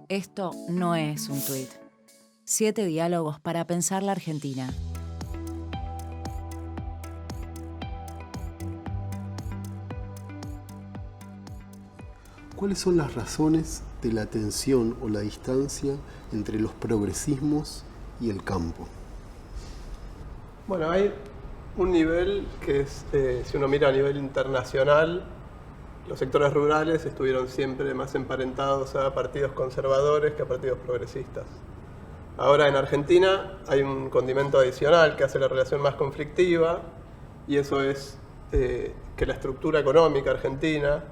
Esto no es un tuit. 7 diálogos para pensar la Argentina. ¿Cuáles son las razones de la tensión o la distancia entre los progresismos y el campo? Bueno, hay un nivel que es, si uno mira a nivel internacional, los sectores rurales estuvieron siempre más emparentados a partidos conservadores que a partidos progresistas. Ahora en Argentina hay un condimento adicional que hace la relación más conflictiva, y eso es que la estructura económica argentina,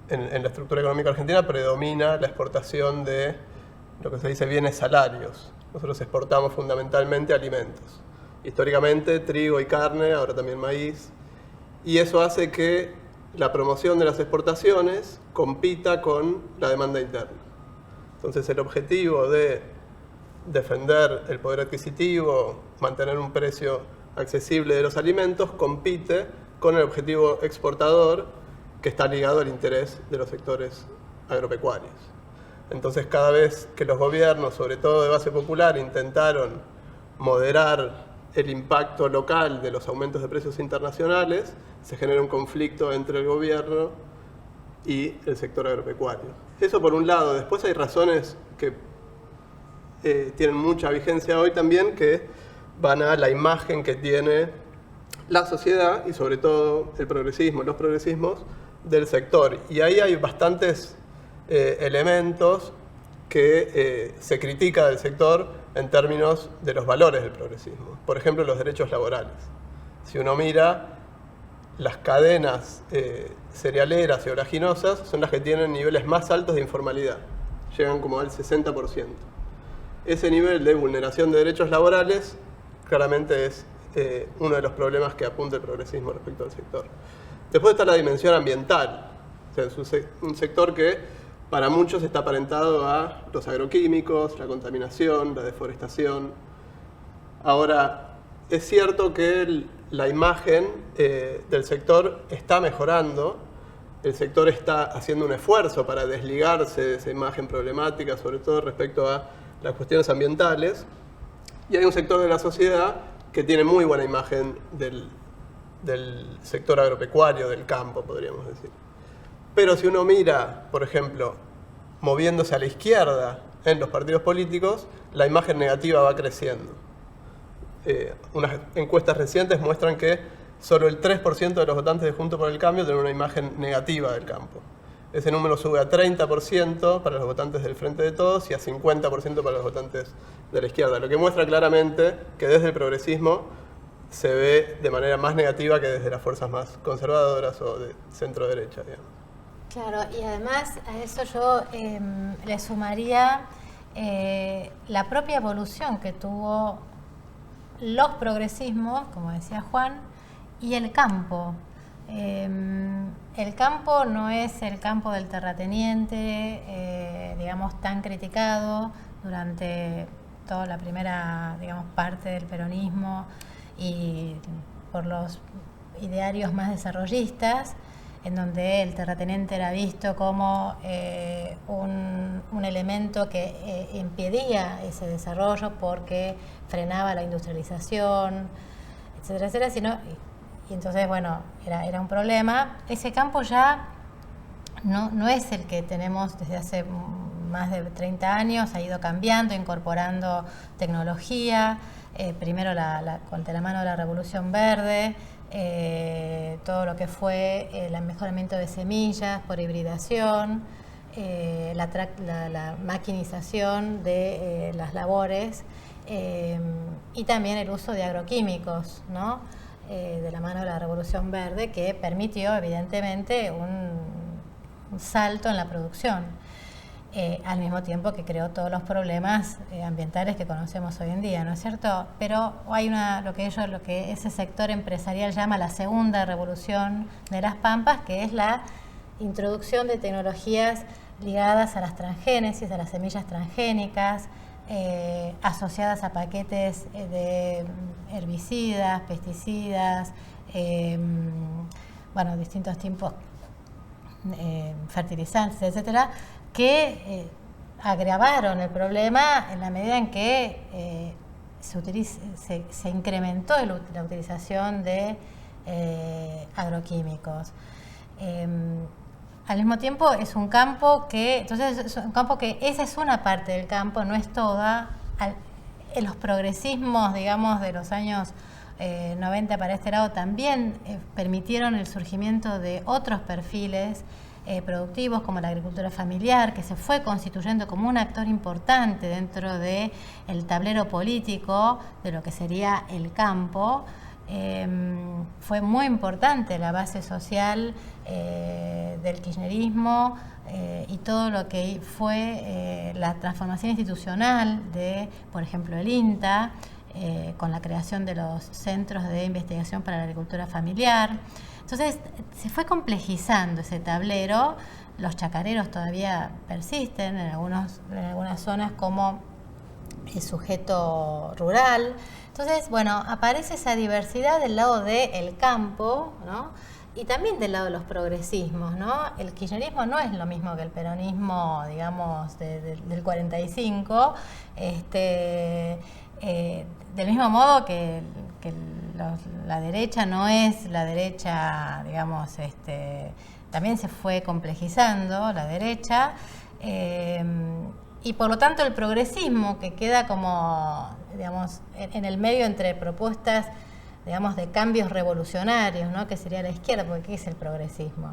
en la estructura económica argentina predomina la exportación de lo que se dice bienes salarios. Nosotros exportamos fundamentalmente alimentos. Históricamente trigo y carne, ahora también maíz, y eso hace que la promoción de las exportaciones compita con la demanda interna. Entonces el objetivo de defender el poder adquisitivo, mantener un precio accesible de los alimentos, compite con el objetivo exportador que está ligado al interés de los sectores agropecuarios. Entonces cada vez que los gobiernos, sobre todo de base popular, intentaron moderar el impacto local de los aumentos de precios internacionales, se genera un conflicto entre el gobierno y el sector agropecuario. Eso por un lado. Después hay razones que tienen mucha vigencia hoy también, que van a la imagen que tiene la sociedad y sobre todo el progresismo, los progresismos del sector. Y ahí hay bastantes elementos que se critica del sector en términos de los valores del progresismo. Por ejemplo, los derechos laborales. Si uno mira, las cadenas cerealeras y oleaginosas son las que tienen niveles más altos de informalidad. Llegan como al 60%. Ese nivel de vulneración de derechos laborales claramente es uno de los problemas que apunta el progresismo respecto al sector. Después está la dimensión ambiental. O sea, es un sector que para muchos está aparentado a los agroquímicos, la contaminación, la deforestación. Ahora, es cierto que la imagen del sector está mejorando. El sector está haciendo un esfuerzo para desligarse de esa imagen problemática, sobre todo respecto a las cuestiones ambientales. Y hay un sector de la sociedad que tiene muy buena imagen del sector agropecuario, del campo, podríamos decir. Pero si uno mira, por ejemplo, moviéndose a la izquierda en los partidos políticos, la imagen negativa va creciendo. Unas encuestas recientes muestran que solo el 3% de los votantes de Juntos por el Cambio tienen una imagen negativa del campo. Ese número sube a 30% para los votantes del Frente de Todos y a 50% para los votantes de la izquierda, lo que muestra claramente que desde el progresismo se ve de manera más negativa que desde las fuerzas más conservadoras o de centro-derecha, digamos. Claro, y además a eso yo le sumaría la propia evolución que tuvo los progresismos, como decía Juan, y el campo. El campo no es el campo del terrateniente, digamos, tan criticado durante toda la primera, digamos, parte del peronismo y por los idearios más desarrollistas, en donde el terrateniente era visto como un elemento que impedía ese desarrollo porque frenaba la industrialización, etcétera, etcétera, y entonces, bueno, era un problema. Ese campo ya no es el que tenemos desde hace más de 30 años, ha ido cambiando, incorporando tecnología, primero de la mano de la Revolución Verde, todo lo que fue el mejoramiento de semillas por hibridación, la maquinización de las labores y también el uso de agroquímicos, ¿no? De la mano de la Revolución Verde, que permitió evidentemente un salto en la producción, al mismo tiempo que creó todos los problemas ambientales que conocemos hoy en día, ¿no es cierto? Pero hay lo que ese sector empresarial llama la segunda revolución de las Pampas, que es la introducción de tecnologías ligadas a las transgénesis, a las semillas transgénicas, asociadas a paquetes de herbicidas, pesticidas, distintos tipos fertilizantes, etcétera, que agravaron el problema en la medida en que se incrementó la utilización de agroquímicos. Al mismo tiempo es un campo que, esa es una parte del campo, no es toda. En los progresismos, digamos, de los años 90 para este lado también permitieron el surgimiento de otros perfiles productivos, como la agricultura familiar, que se fue constituyendo como un actor importante dentro del tablero político de lo que sería el campo. Fue muy importante la base social del kirchnerismo y todo lo que fue la transformación institucional de, por ejemplo, el INTA, con la creación de los centros de investigación para la agricultura familiar. Entonces se fue complejizando ese tablero. Los chacareros todavía persisten en algunas zonas como el sujeto rural. Entonces, bueno, aparece esa diversidad del lado del campo, ¿no? Y también del lado de los progresismos, ¿no? El kirchnerismo no es lo mismo que el peronismo, digamos, del 45, del mismo modo que la derecha no es la derecha, digamos, también se fue complejizando la derecha, y por lo tanto el progresismo, que queda como, digamos, en el medio entre propuestas, digamos, de cambios revolucionarios, ¿no? Que sería la izquierda, porque ¿qué es el progresismo?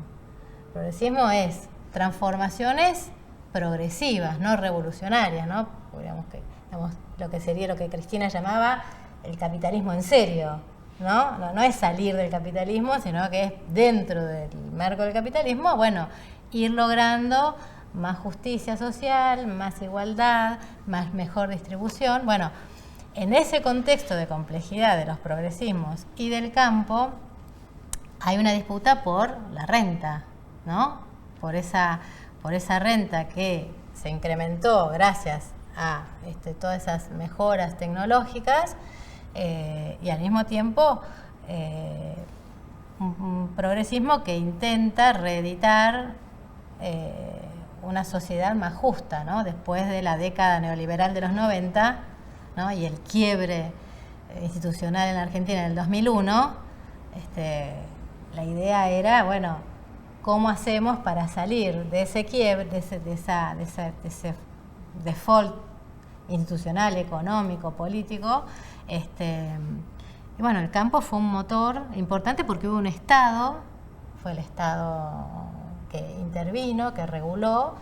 El progresismo es transformaciones progresivas, no revolucionarias, ¿no? Digamos, lo que sería lo que Cristina llamaba el capitalismo en serio, ¿no? No es salir del capitalismo, sino que es dentro del marco del capitalismo, bueno, ir logrando más justicia social, más igualdad, mejor distribución. Bueno, en ese contexto de complejidad de los progresismos y del campo, hay una disputa por la renta, ¿no? Por esa renta que se incrementó gracias a todas esas mejoras tecnológicas, y al mismo tiempo un progresismo que intenta reeditar una sociedad más justa, ¿no? Después de la década neoliberal de los 90, ¿no? Y el quiebre institucional en la Argentina en el 2001, la idea era, bueno, ¿cómo hacemos para salir de ese quiebre, de ese default institucional, económico, político? Y bueno, el campo fue un motor importante porque hubo un Estado, fue el Estado que intervino, que reguló,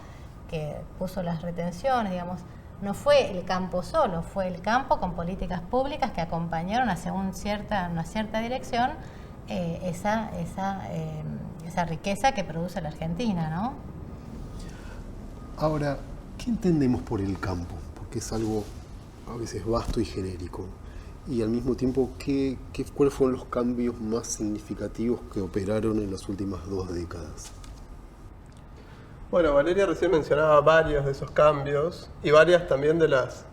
que puso las retenciones, digamos. No fue el campo solo, fue el campo con políticas públicas que acompañaron hacia una cierta dirección esa riqueza que produce la Argentina, ¿no? Ahora, ¿qué entendemos por el campo? Porque es algo a veces vasto y genérico. Y al mismo tiempo, ¿cuáles fueron los cambios más significativos que operaron en las últimas 2 décadas? Bueno, Valeria recién mencionaba varios de esos cambios y varias también de las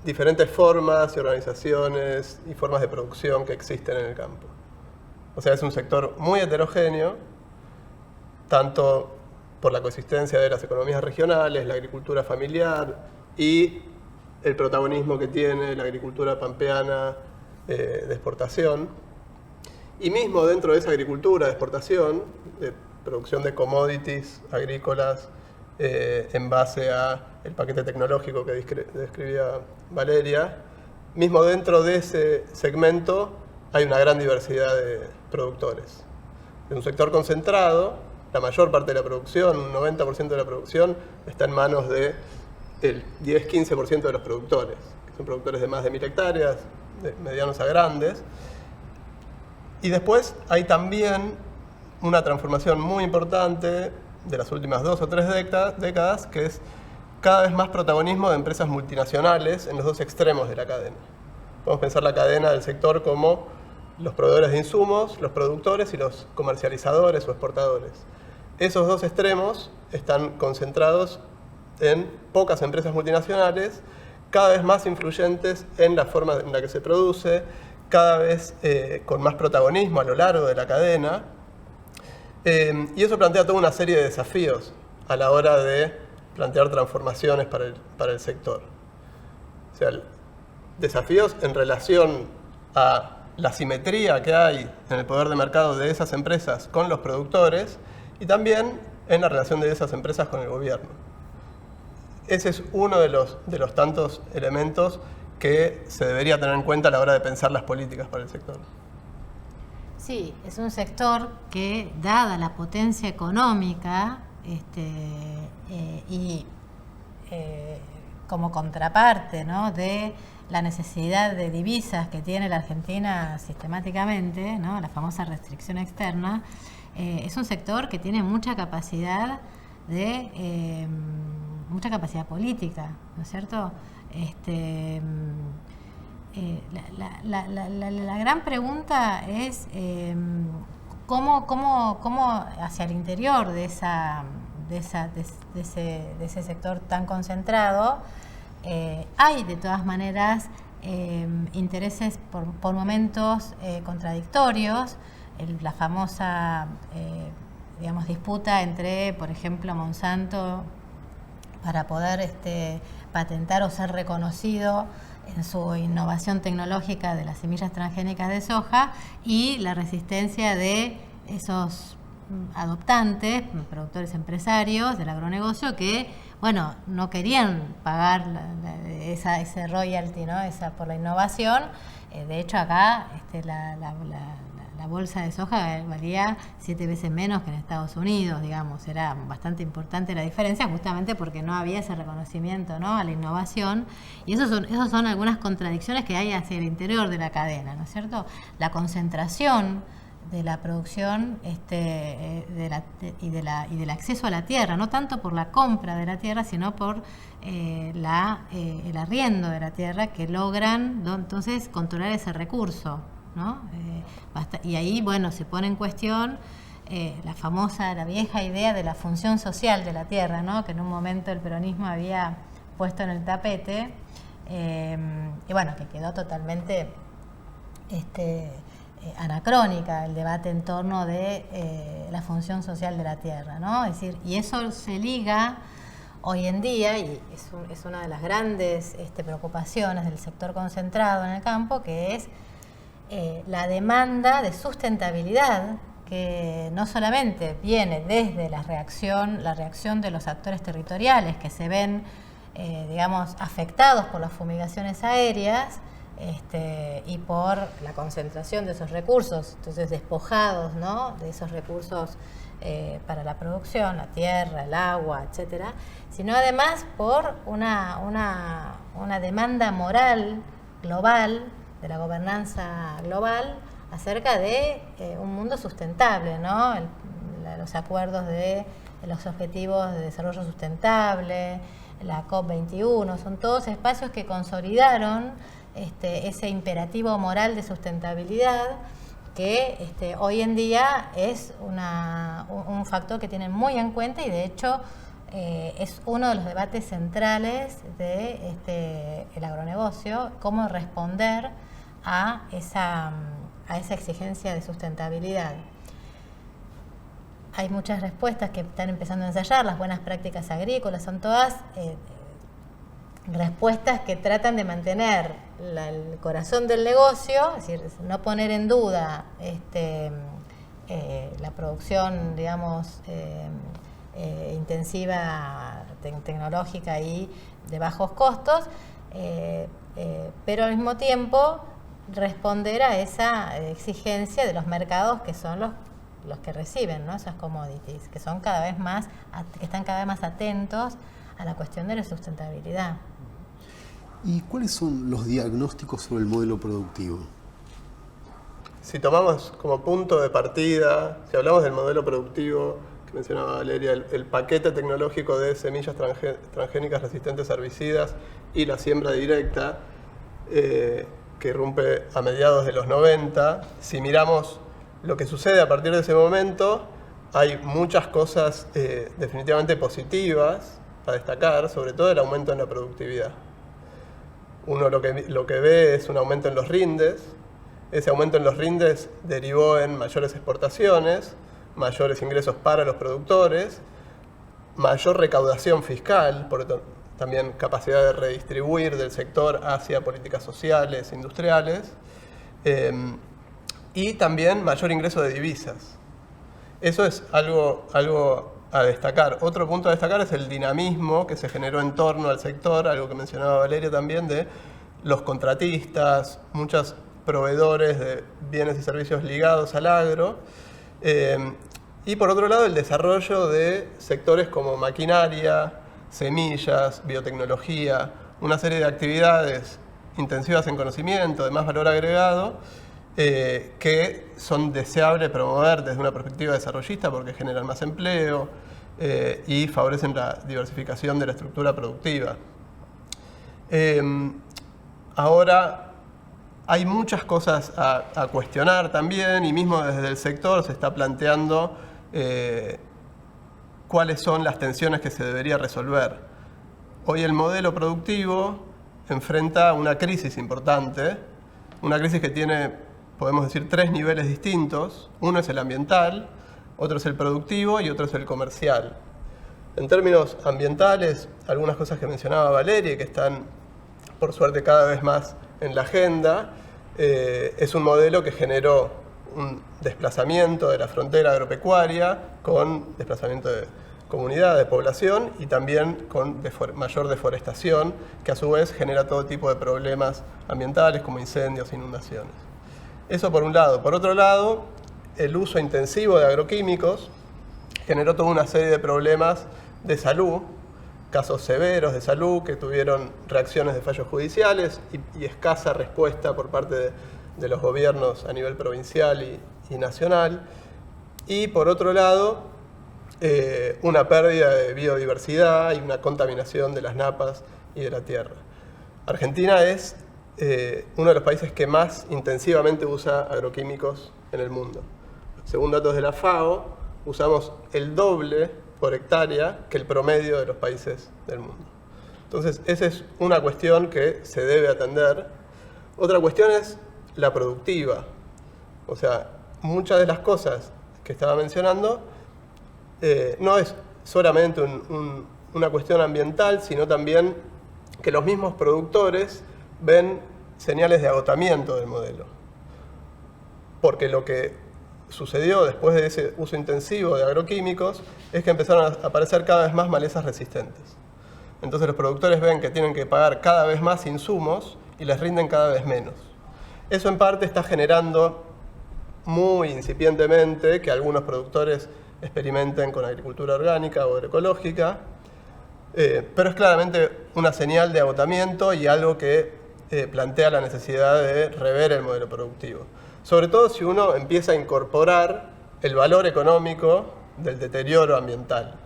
diferentes formas y organizaciones y formas de producción que existen en el campo. O sea, es un sector muy heterogéneo, tanto por la coexistencia de las economías regionales, la agricultura familiar y el protagonismo que tiene la agricultura pampeana de exportación. Y mismo dentro de esa agricultura de exportación, de producción de commodities agrícolas en base a el paquete tecnológico que describía Valeria, mismo dentro de ese segmento hay una gran diversidad de productores. Es un sector concentrado, la mayor parte de la producción, un 90% de la producción, está en manos del 10-15% de los productores, que son productores de más de 1000 hectáreas, de medianos a grandes. Y después hay también una transformación muy importante de las últimas 2 o 3 décadas, que es cada vez más protagonismo de empresas multinacionales en los 2 extremos de la cadena. Podemos pensar la cadena del sector como los proveedores de insumos, los productores y los comercializadores o exportadores. Esos 2 extremos están concentrados en pocas empresas multinacionales, cada vez más influyentes en la forma en la que se produce, cada vez con más protagonismo a lo largo de la cadena. Y eso plantea toda una serie de desafíos a la hora de plantear transformaciones para el sector. O sea, desafíos en relación a la simetría que hay en el poder de mercado de esas empresas con los productores y también en la relación de esas empresas con el gobierno. Ese es uno de los tantos elementos que se debería tener en cuenta a la hora de pensar las políticas para el sector. Sí, es un sector que, dada la potencia económica como contraparte, ¿no?, de la necesidad de divisas que tiene la Argentina sistemáticamente, ¿no?, la famosa restricción externa, es un sector que tiene mucha capacidad política, ¿no es cierto? La gran pregunta es cómo hacia el interior de ese sector tan concentrado hay de todas maneras intereses por momentos contradictorios. La famosa disputa entre, por ejemplo, Monsanto para poder patentar o ser reconocido en su innovación tecnológica de las semillas transgénicas de soja, y la resistencia de esos adoptantes, productores empresarios del agronegocio que, bueno, no querían pagar ese royalty, ¿no?, por la innovación. De hecho, acá la bolsa de soja valía 7 veces menos que en Estados Unidos, digamos. Era bastante importante la diferencia, justamente porque no había ese reconocimiento, ¿no?, a la innovación. Y esos son algunas contradicciones que hay hacia el interior de la cadena, ¿no es cierto? La concentración de la producción y del acceso a la tierra, no tanto por la compra de la tierra, sino por el arriendo de la tierra, que logran entonces controlar ese recurso, ¿no? Y ahí, bueno, se pone en cuestión la vieja idea de la función social de la tierra, ¿no?, que en un momento el peronismo había puesto en el tapete, y bueno, que quedó totalmente anacrónica el debate en torno de la función social de la tierra, ¿no? Es decir, y eso se liga hoy en día, y es una de las grandes preocupaciones del sector concentrado en el campo, que es la demanda de sustentabilidad, que no solamente viene desde la reacción de los actores territoriales que se ven, afectados por las fumigaciones aéreas, y por la concentración de esos recursos, entonces despojados, ¿no?, de esos recursos para la producción, la tierra, el agua, etcétera, sino además por una demanda moral global, de la gobernanza global, acerca de un mundo sustentable, ¿no? Los acuerdos de los objetivos de desarrollo sustentable, la COP21, son todos espacios que consolidaron ese imperativo moral de sustentabilidad, que hoy en día es un factor que tienen muy en cuenta, y de hecho es uno de los debates centrales de el agronegocio, cómo responder a esa exigencia de sustentabilidad. Hay muchas respuestas que están empezando a ensayar, las buenas prácticas agrícolas, son todas respuestas que tratan de mantener el corazón del negocio, es decir, no poner en duda la producción, digamos, intensiva, tecnológica y de bajos costos, pero al mismo tiempo responder a esa exigencia de los mercados, que son los que reciben, ¿no?, esas commodities, que son que están cada vez más atentos a la cuestión de la sustentabilidad. ¿Y cuáles son los diagnósticos sobre el modelo productivo? Si tomamos como punto de partida, si hablamos del modelo productivo que mencionaba Valeria, el paquete tecnológico de semillas transgénicas resistentes a herbicidas y la siembra directa, que irrumpe a mediados de los 90, si miramos lo que sucede a partir de ese momento, hay muchas cosas definitivamente positivas a destacar, sobre todo el aumento en la productividad. Uno lo que ve es un aumento en los rindes. Ese aumento en los rindes derivó en mayores exportaciones, mayores ingresos para los productores, mayor recaudación fiscal, también capacidad de redistribuir del sector hacia políticas sociales, industriales, y también mayor ingreso de divisas. Eso es algo a destacar. Otro punto a destacar es el dinamismo que se generó en torno al sector, algo que mencionaba Valeria también, de los contratistas, muchos proveedores de bienes y servicios ligados al agro, y por otro lado el desarrollo de sectores como maquinaria, semillas, biotecnología, una serie de actividades intensivas en conocimiento, de más valor agregado, que son deseables promover desde una perspectiva desarrollista porque generan más empleo y favorecen la diversificación de la estructura productiva. Ahora hay muchas cosas a cuestionar también, y mismo desde el sector se está planteando cuáles son las tensiones que se debería resolver. Hoy el modelo productivo enfrenta una crisis importante, una crisis que tiene, podemos decir, 3 niveles distintos. Uno es el ambiental, otro es el productivo y otro es el comercial. En términos ambientales, algunas cosas que mencionaba Valeria y que están, por suerte, cada vez más en la agenda, es un modelo que generó un desplazamiento de la frontera agropecuaria con desplazamiento de comunidad, de población, y también con mayor deforestación, que a su vez genera todo tipo de problemas ambientales como incendios, inundaciones. Eso por un lado. Por otro lado, el uso intensivo de agroquímicos generó toda una serie de problemas de salud, casos severos de salud que tuvieron reacciones de fallos judiciales y escasa respuesta por parte de los gobiernos a nivel provincial y nacional. Y por otro lado, una pérdida de biodiversidad y una contaminación de las napas y de la tierra. Argentina es uno de los países que más intensivamente usa agroquímicos en el mundo. Según datos de la FAO, usamos el doble por hectárea que el promedio de los países del mundo. Entonces, esa es una cuestión que se debe atender. Otra cuestión es la productiva. O sea, muchas de las cosas que estaba mencionando no es solamente una cuestión ambiental, sino también que los mismos productores ven señales de agotamiento del modelo. Porque lo que sucedió después de ese uso intensivo de agroquímicos es que empezaron a aparecer cada vez más malezas resistentes. Entonces los productores ven que tienen que pagar cada vez más insumos y les rinden cada vez menos. Eso en parte está generando muy incipientemente que algunos productores experimenten con agricultura orgánica o agroecológica, pero es claramente una señal de agotamiento y algo que plantea la necesidad de rever el modelo productivo. Sobre todo si uno empieza a incorporar el valor económico del deterioro ambiental.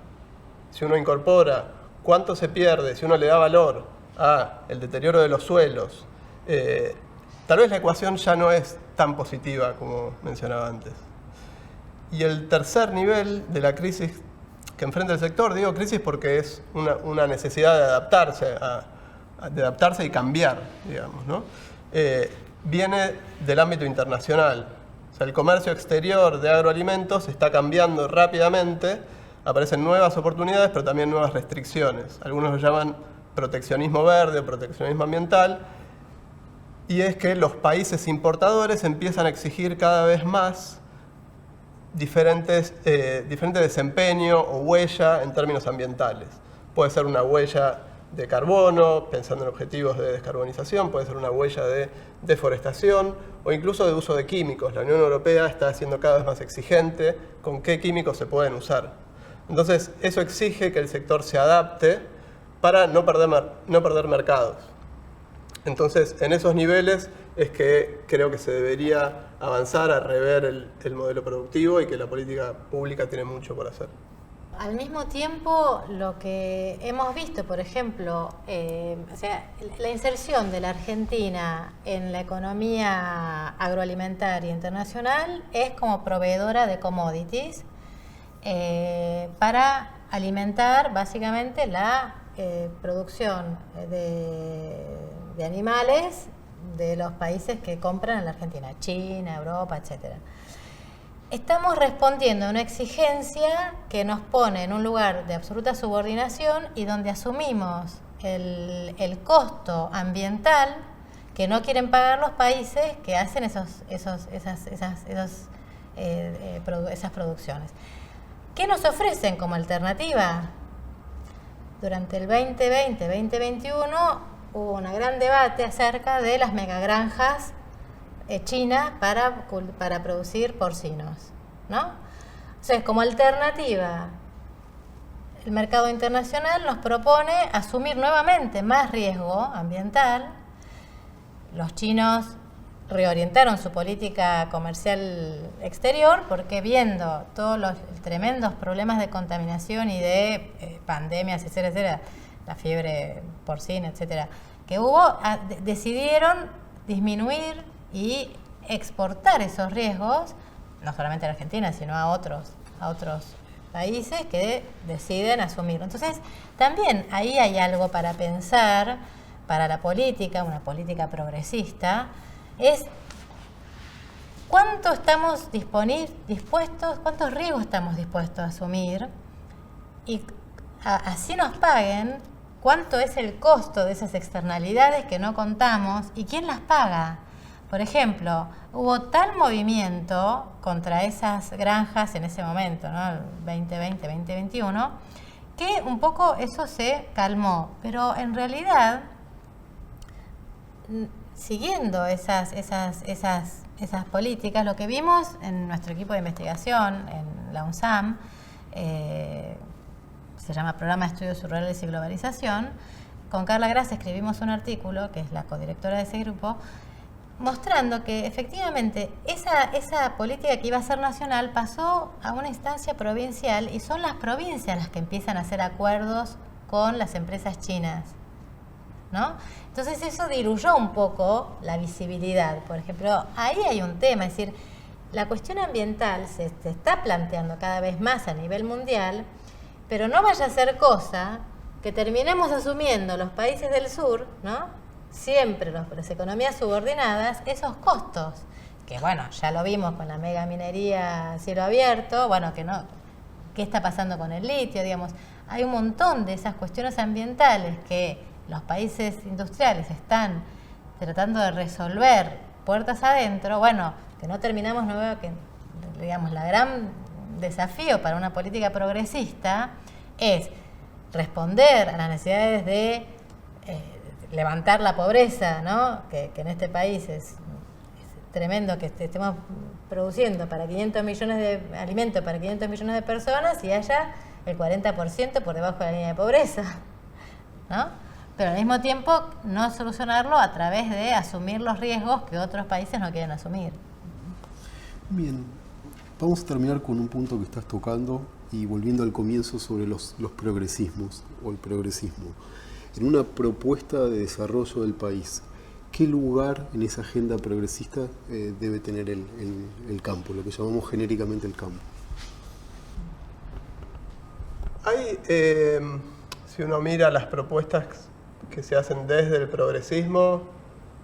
Si uno incorpora cuánto se pierde, si uno le da valor al deterioro de los suelos, tal vez la ecuación ya no es tan positiva como mencionaba antes. Y el tercer nivel de la crisis que enfrenta el sector, digo crisis porque es una necesidad de adaptarse y cambiar, digamos, ¿no? Viene del ámbito internacional. O sea, el comercio exterior de agroalimentos está cambiando rápidamente, aparecen nuevas oportunidades, pero también nuevas restricciones. Algunos lo llaman proteccionismo verde o proteccionismo ambiental, y es que los países importadores empiezan a exigir cada vez más diferente desempeño o huella en términos ambientales. Puede ser una huella de carbono, pensando en objetivos de descarbonización, puede ser una huella de deforestación o incluso de uso de químicos. La Unión Europea está siendo cada vez más exigente con qué químicos se pueden usar. Entonces, eso exige que el sector se adapte para no perder mercados. Entonces, en esos niveles es que creo que se debería avanzar a rever el modelo productivo y que la política pública tiene mucho por hacer. Al mismo tiempo, lo que hemos visto, por ejemplo, o sea, la inserción de la Argentina en la economía agroalimentaria internacional es como proveedora de commodities para alimentar básicamente la producción de animales de los países que compran en la Argentina, China, Europa, etc. estamos respondiendo a una exigencia que nos pone en un lugar de absoluta subordinación y donde asumimos el costo ambiental que no quieren pagar los países que hacen esas producciones. ¿Qué nos ofrecen como alternativa? Durante el 2020-2021 hubo un gran debate acerca de las megagranjas chinas para producir porcinos, ¿no? Entonces, como alternativa, el mercado internacional nos propone asumir nuevamente más riesgo ambiental. Los chinos reorientaron su política comercial exterior porque viendo todos los tremendos problemas de contaminación y de pandemias, etcétera, la fiebre porcina, etcétera, que hubo, decidieron disminuir y exportar esos riesgos, no solamente a Argentina, sino a otros países que deciden asumirlo. Entonces, también ahí hay algo para pensar para la política, una política progresista, es cuánto estamos dispuestos, cuántos riesgos estamos dispuestos a asumir y así nos paguen, cuánto es el costo de esas externalidades que no contamos y quién las paga. Por ejemplo, hubo tal movimiento contra esas granjas en ese momento, ¿no? El 2020, 2021, que un poco eso se calmó. Pero en realidad, siguiendo esas políticas, lo que vimos en nuestro equipo de investigación, en la UNSAM, se llama Programa de Estudios Rurales y Globalización, con Carla Grasa escribimos un artículo, que es la codirectora de ese grupo, mostrando que efectivamente esa política que iba a ser nacional pasó a una instancia provincial y son las provincias las que empiezan a hacer acuerdos con las empresas chinas, ¿no? Entonces eso diluyó un poco la visibilidad. Por ejemplo, ahí hay un tema, es decir, la cuestión ambiental se está planteando cada vez más a nivel mundial, pero no vaya a ser cosa que terminemos asumiendo los países del sur, ¿no? Siempre las economías subordinadas, esos costos, que bueno, ya lo vimos con la mega minería a cielo abierto, bueno, ¿qué está pasando con el litio? Digamos, hay un montón de esas cuestiones ambientales que los países industriales están tratando de resolver puertas adentro, bueno, que no terminamos que digamos, la gran desafío para una política progresista es responder a las necesidades de levantar la pobreza, ¿no? Que en este país es tremendo que estemos produciendo para 500 millones de alimentos para 500 millones de personas y haya el 40% por debajo de la línea de pobreza, ¿no? Pero al mismo tiempo no solucionarlo a través de asumir los riesgos que otros países no quieren asumir. Bien, vamos a terminar con un punto que estás tocando y volviendo al comienzo sobre los progresismos o el progresismo. En una propuesta de desarrollo del país, ¿qué lugar en esa agenda progresista debe tener el campo, lo que llamamos genéricamente el campo? Hay, si uno mira las propuestas que se hacen desde el progresismo,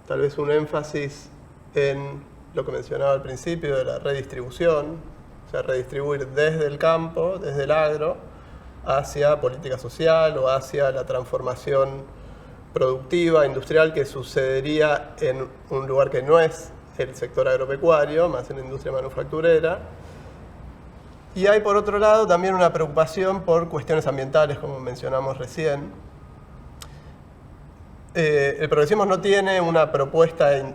tal vez un énfasis en lo que mencionaba al principio de la redistribución, o sea, redistribuir desde el campo, desde el agro, hacia política social o hacia la transformación productiva, industrial, que sucedería en un lugar que no es el sector agropecuario, más en la industria manufacturera. Y hay, por otro lado, también una preocupación por cuestiones ambientales, como mencionamos recién. El progresismo no tiene una propuesta de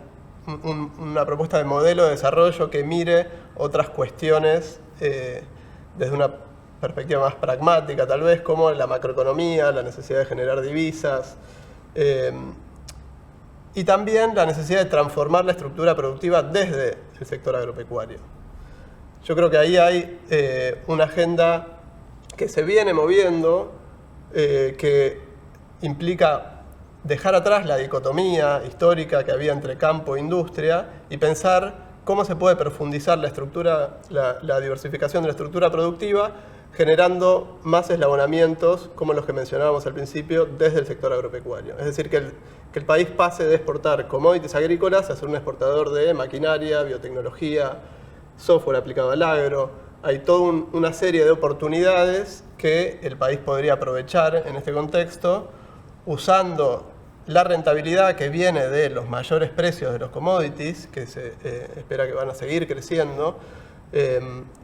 modelo de desarrollo que mire otras cuestiones desde una perspectiva más pragmática, tal vez, como la macroeconomía, la necesidad de generar divisas, y también la necesidad de transformar la estructura productiva desde el sector agropecuario. Yo creo que ahí hay una agenda que se viene moviendo, que implica dejar atrás la dicotomía histórica que había entre campo e industria y pensar cómo se puede profundizar la diversificación de la estructura productiva, generando más eslabonamientos, como los que mencionábamos al principio, desde el sector agropecuario. Es decir, que el país pase de exportar commodities agrícolas a ser un exportador de maquinaria, biotecnología, software aplicado al agro, hay toda una serie de oportunidades que el país podría aprovechar en este contexto, usando la rentabilidad que viene de los mayores precios de los commodities, que se espera que van a seguir creciendo,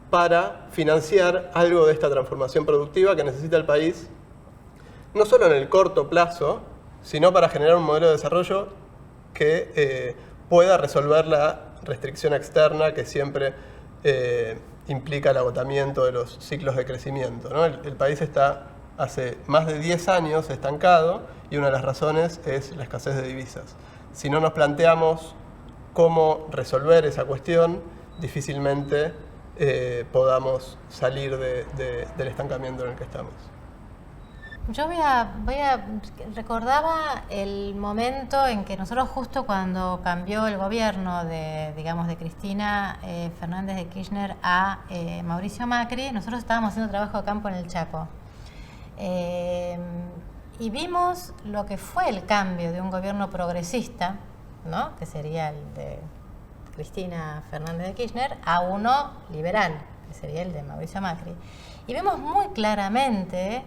para financiar algo de esta transformación productiva que necesita el país, no solo en el corto plazo, sino para generar un modelo de desarrollo que pueda resolver la restricción externa que siempre implica el agotamiento de los ciclos de crecimiento, ¿no? El país está hace más de 10 años estancado y una de las razones es la escasez de divisas. Si no nos planteamos cómo resolver esa cuestión, difícilmente podamos salir del estancamiento en el que estamos. Yo recordaba el momento en que nosotros, justo cuando cambió el gobierno de Cristina Fernández de Kirchner a Mauricio Macri, nosotros estábamos haciendo trabajo de campo en el Chaco. Y vimos lo que fue el cambio de un gobierno progresista, ¿no?, que sería el de Cristina Fernández de Kirchner, a uno liberal, que sería el de Mauricio Macri. Y vemos muy claramente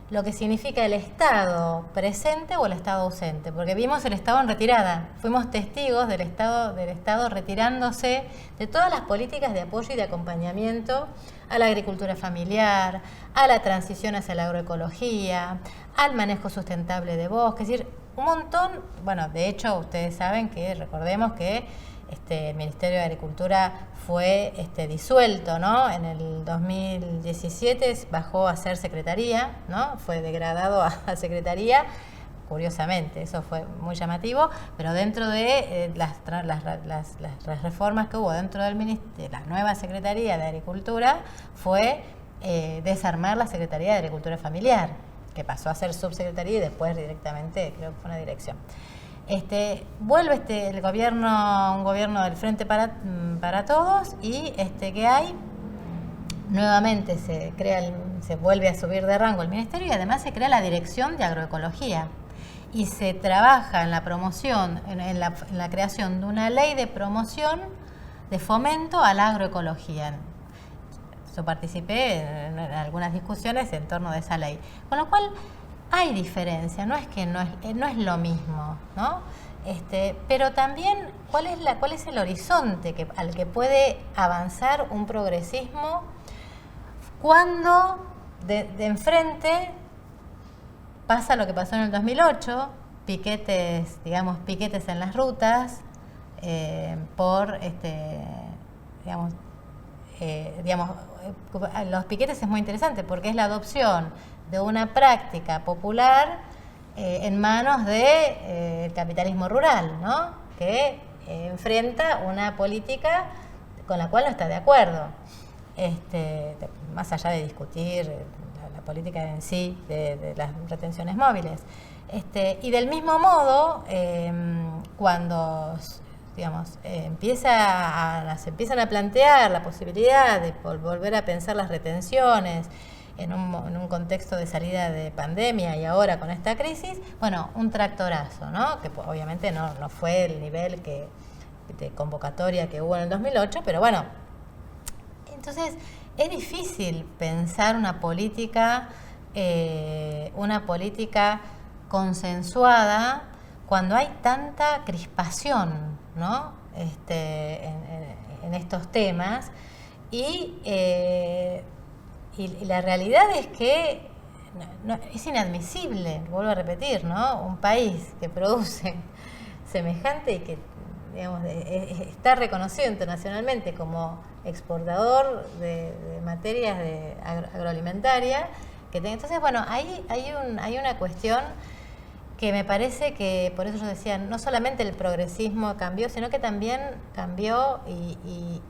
lo que significa el Estado presente o el Estado ausente, porque vimos el Estado en retirada, fuimos testigos del Estado retirándose de todas las políticas de apoyo y de acompañamiento a la agricultura familiar, a la transición hacia la agroecología, al manejo sustentable de bosques, es decir, un montón. Bueno, de hecho, ustedes saben que, recordemos que el Ministerio de Agricultura fue disuelto, ¿no? En el 2017 bajó a ser secretaría, ¿no? Fue degradado a secretaría, curiosamente, eso fue muy llamativo, pero dentro de las reformas que hubo dentro de la nueva Secretaría de Agricultura fue desarmar la Secretaría de Agricultura Familiar, que pasó a ser subsecretaría y después directamente creo que fue una dirección. Vuelve el gobierno, un gobierno del Frente para Todos, y ¿qué hay? Nuevamente se vuelve a subir de rango el ministerio y además se crea la Dirección de Agroecología y se trabaja en la promoción, en la creación de una ley de promoción de fomento a la agroecología. Yo participé en algunas discusiones en torno de esa ley, con lo cual hay diferencia, no es que no es lo mismo, ¿no? Pero también, ¿cuál es el horizonte al que puede avanzar un progresismo cuando de enfrente pasa lo que pasó en el 2008, piquetes en las rutas, los piquetes es muy interesante porque es la adopción de una práctica popular en manos del capitalismo rural, ¿no?, que enfrenta una política con la cual no está de acuerdo, más allá de discutir la política en sí de las retenciones móviles. Y del mismo modo, cuando se empiezan a plantear la posibilidad de volver a pensar las retenciones en un contexto de salida de pandemia y ahora con esta crisis, bueno, un tractorazo, ¿no?, que obviamente no fue el nivel de convocatoria que hubo en el 2008, pero bueno, entonces es difícil pensar una política consensuada cuando hay tanta crispación, ¿no?, en estos temas y la realidad es que es inadmisible, vuelvo a repetir, ¿no?, un país que produce semejante y que está reconocido internacionalmente como exportador de materias agroalimentarias. Entonces, bueno, hay una cuestión que me parece que, por eso yo decía, no solamente el progresismo cambió, sino que también cambió y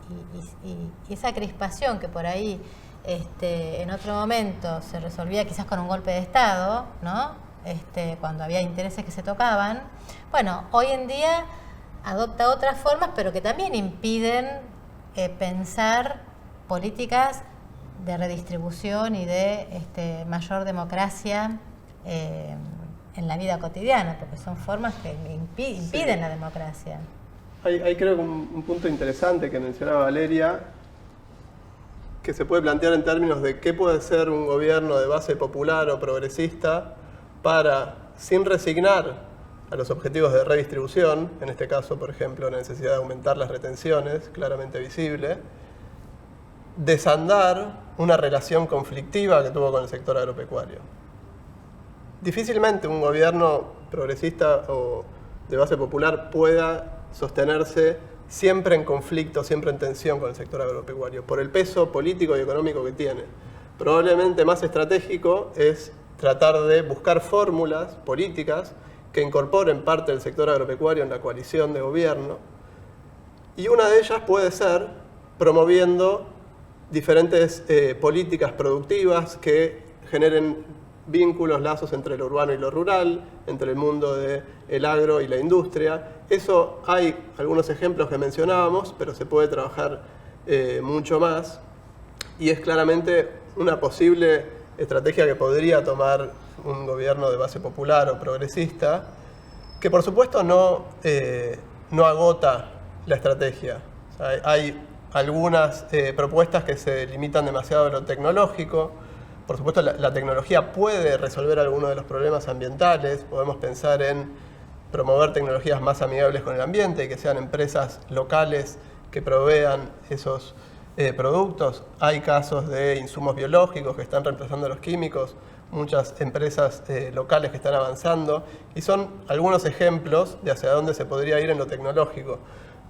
esa crispación que por ahí en otro momento se resolvía quizás con un golpe de Estado, ¿no?, cuando había intereses que se tocaban, bueno, hoy en día adopta otras formas, pero que también impiden pensar políticas de redistribución y de mayor democracia en la vida cotidiana, porque son formas que impiden la democracia. Hay creo que un punto interesante que mencionaba Valeria, que se puede plantear en términos de qué puede ser un gobierno de base popular o progresista para, sin resignar a los objetivos de redistribución, en este caso, por ejemplo, la necesidad de aumentar las retenciones, claramente visible, desandar una relación conflictiva que tuvo con el sector agropecuario. Difícilmente un gobierno progresista o de base popular pueda sostenerse siempre en conflicto, siempre en tensión con el sector agropecuario, por el peso político y económico que tiene. Probablemente más estratégico es tratar de buscar fórmulas políticas que incorporen parte del sector agropecuario en la coalición de gobierno, y una de ellas puede ser promoviendo diferentes políticas productivas que generen vínculos, lazos entre lo urbano y lo rural, entre el mundo del agro y la industria. Eso hay algunos ejemplos que mencionábamos, pero se puede trabajar mucho más, y es claramente una posible estrategia que podría tomar un gobierno de base popular o progresista, que por supuesto no agota la estrategia. O sea, hay algunas propuestas que se limitan demasiado a lo tecnológico. Por supuesto, la tecnología puede resolver algunos de los problemas ambientales. Podemos pensar en promover tecnologías más amigables con el ambiente y que sean empresas locales que provean esos productos. Hay casos de insumos biológicos que están reemplazando a los químicos, muchas empresas locales que están avanzando, y son algunos ejemplos de hacia dónde se podría ir en lo tecnológico.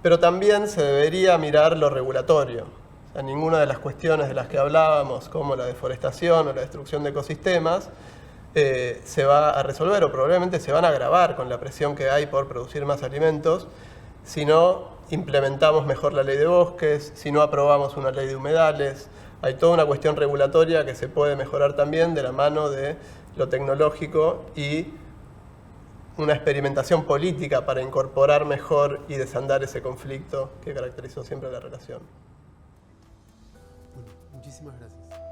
Pero también se debería mirar lo regulatorio. O sea, ninguna de las cuestiones de las que hablábamos, como la deforestación o la destrucción de ecosistemas, se va a resolver, o probablemente se van a agravar con la presión que hay por producir más alimentos, si no implementamos mejor la ley de bosques, si no aprobamos una ley de humedales. Hay toda una cuestión regulatoria que se puede mejorar también de la mano de lo tecnológico y una experimentación política para incorporar mejor y desandar ese conflicto que caracterizó siempre la relación. Bueno, muchísimas gracias.